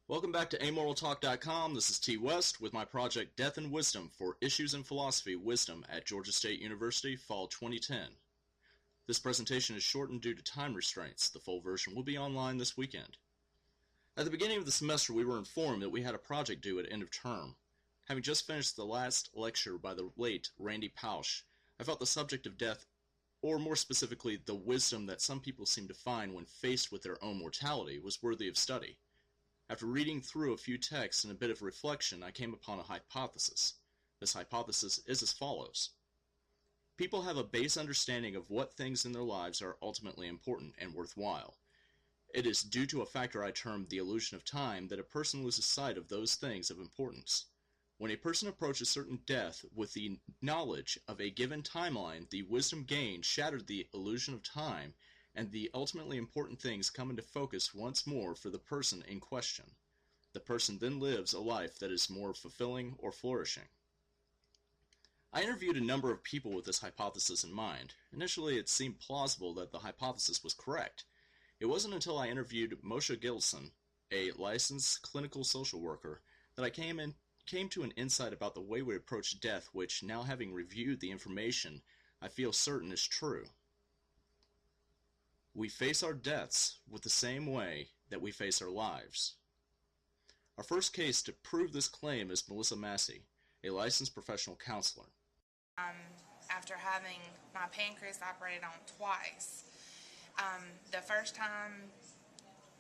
Welcome back to AmoralTalk.com. This is T. West with my project Death and Wisdom for Issues in Philosophy Wisdom at Georgia State University, Fall 2010. This presentation is shortened due to time restraints. The full version will be online this weekend. At the beginning of the semester, we were informed that we had a project due at end of term. Having just finished the last lecture by the late Randy Pausch, I felt the subject of death, or more specifically, the wisdom that some people seem to find when faced with their own mortality, was worthy of study. After reading through a few texts and a bit of reflection, I came upon a hypothesis. This hypothesis is as follows. People have a base understanding of what things in their lives are ultimately important and worthwhile. It is due to a factor I term the illusion of time that a person loses sight of those things of importance. When a person approaches certain death with the knowledge of a given timeline, the wisdom gained shattered the illusion of time, and the ultimately important things come into focus once more for the person in question. The person then lives a life that is more fulfilling or flourishing. I interviewed a number of people with this hypothesis in mind. Initially, it seemed plausible that the hypothesis was correct. It wasn't until I interviewed Moshe Gilson, a licensed clinical social worker, that I came to an insight about the way we approach death, which, now having reviewed the information, I feel certain is true. We face our deaths with the same way that we face our lives. Our first case to prove this claim is Melissa Massey, a licensed professional counselor. After having my pancreas operated on twice, the first time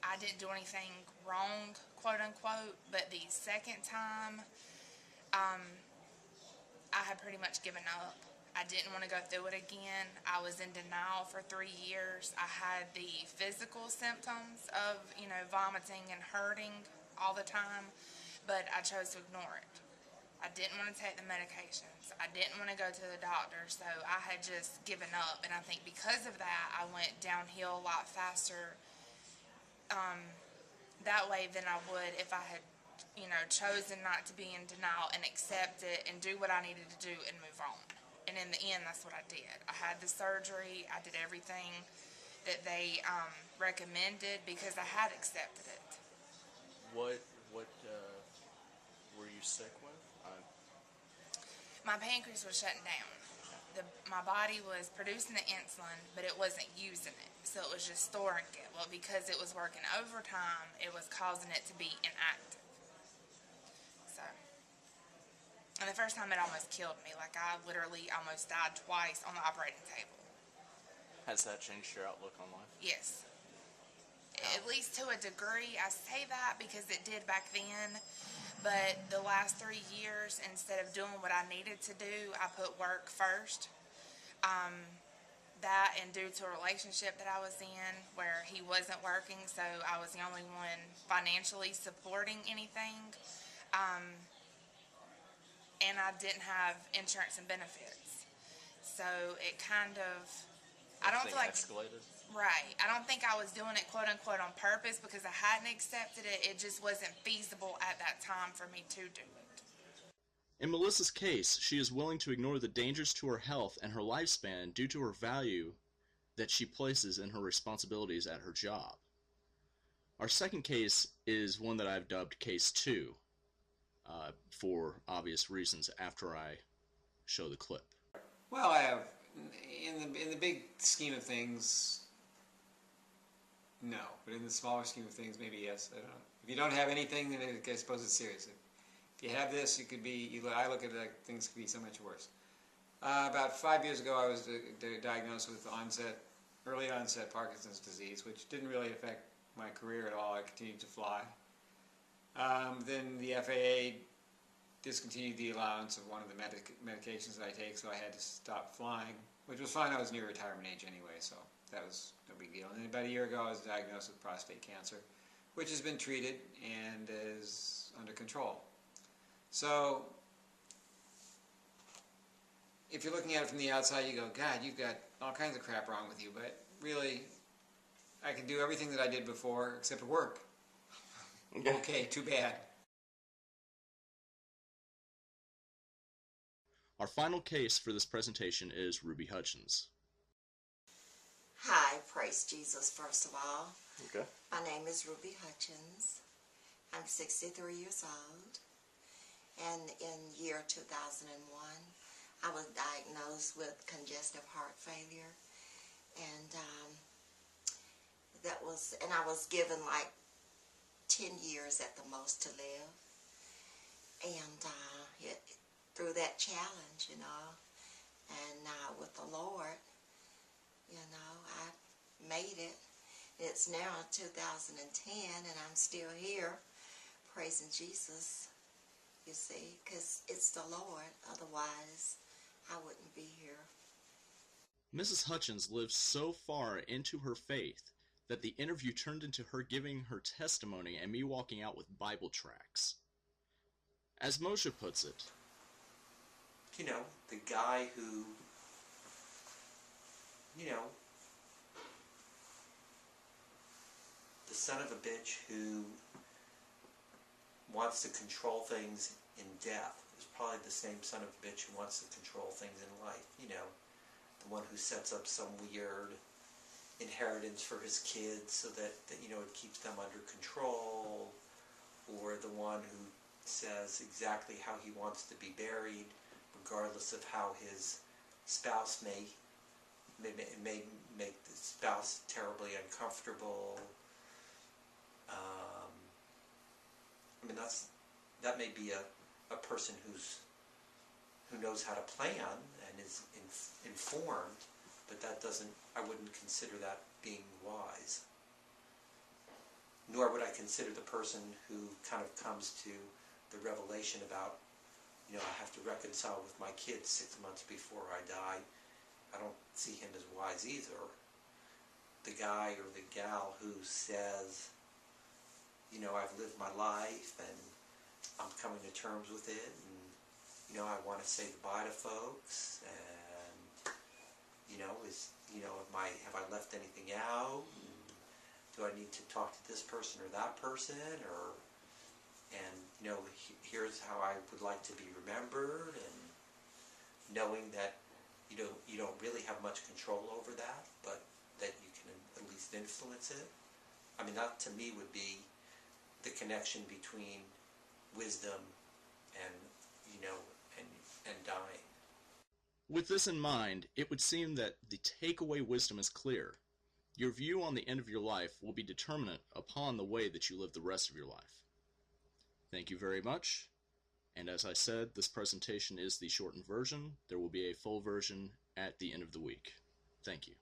I didn't do anything wrong, quote unquote, but the second time I had pretty much given up. I didn't want to go through it again. I was in denial for 3 years. I had the physical symptoms of, vomiting and hurting all the time, but I chose to ignore it. I didn't want to take the medications. I didn't want to go to the doctor, so I had just given up. And I think because of that, I went downhill a lot faster that way than I would if I had, chosen not to be in denial and accept it and do what I needed to do and move on. And in the end, that's what I did. I had the surgery. I did everything that they recommended because I had accepted it. What were you sick with? My pancreas was shutting down. My body was producing the insulin, but it wasn't using it. So it was just storing it. Well, because it was working overtime, it was causing it to be inactive. So... And the first time it almost killed me. Like, I literally almost died twice on the operating table. Has that changed your outlook on life? Yes. At least to a degree. I say that because it did back then. But the last 3 years, instead of doing what I needed to do, I put work first. That and due to a relationship that I was in where he wasn't working, so I was the only one financially supporting anything. And I didn't have insurance and benefits. So it kind of, I don't feel like... escalated? Right. I don't think I was doing it, quote unquote, on purpose because I hadn't accepted it. It just wasn't feasible at that time for me to do it. In Melissa's case, she is willing to ignore the dangers to her health and her lifespan due to her value that she places in her responsibilities at her job. Our second case is one that I've dubbed Case 2. For obvious reasons after I show the clip. Well, I have, in the big scheme of things, no. But in the smaller scheme of things, maybe yes. I don't know. If you don't have anything, then I suppose it's serious. If you have this, you could be, I look at it like things could be so much worse. About 5 years ago, I was diagnosed with early onset Parkinson's disease, which didn't really affect my career at all. I continued to fly. Then the FAA discontinued the allowance of one of the medications that I take, so I had to stop flying, which was fine. I was near retirement age anyway, so that was no big deal. And then about a year ago, I was diagnosed with prostate cancer, which has been treated and is under control. So if you're looking at it from the outside, you go, God, you've got all kinds of crap wrong with you, but really, I can do everything that I did before except work. Okay, too bad. Our final case for this presentation is Ruby Hutchins. Hi, praise Jesus first of all. Okay. My name is Ruby Hutchins, I'm 63 years old, and in year 2001, I was diagnosed with congestive heart failure, and I was given like 10 years at the most to live, and through that challenge, and with the Lord, I made it. It's now 2010, and I'm still here praising Jesus, you see, because it's the Lord. Otherwise, I wouldn't be here. Mrs. Hutchins lived so far into her faith that the interview turned into her giving her testimony and me walking out with Bible tracts. As Moshe puts it, the guy who, the son of a bitch who wants to control things in death is probably the same son of a bitch who wants to control things in life. The one who sets up some weird inheritance for his kids so that it keeps them under control, or the one who says exactly how he wants to be buried, regardless of how his spouse may make the spouse terribly uncomfortable. That may be a person who knows how to plan and is informed, but I wouldn't consider that being wise. Nor would I consider the person who kind of comes to the revelation about, I have to reconcile with my kids 6 months before I die. I don't see him as wise either. The guy or the gal who says, I've lived my life and I'm coming to terms with it, and I want to say goodbye to folks, and have I left anything out? And do I need to talk to this person or that person, here's how I would like to be remembered, and knowing that you don't really have much control over that, but that you can at least influence it. That to me would be the connection between wisdom and dying. with this in mind, it would seem that the takeaway wisdom is clear. Your view on the end of your life will be determinant upon the way that you live the rest of your life. Thank you very much. And as I said, this presentation is the shortened version. There will be a full version at the end of the week. Thank you.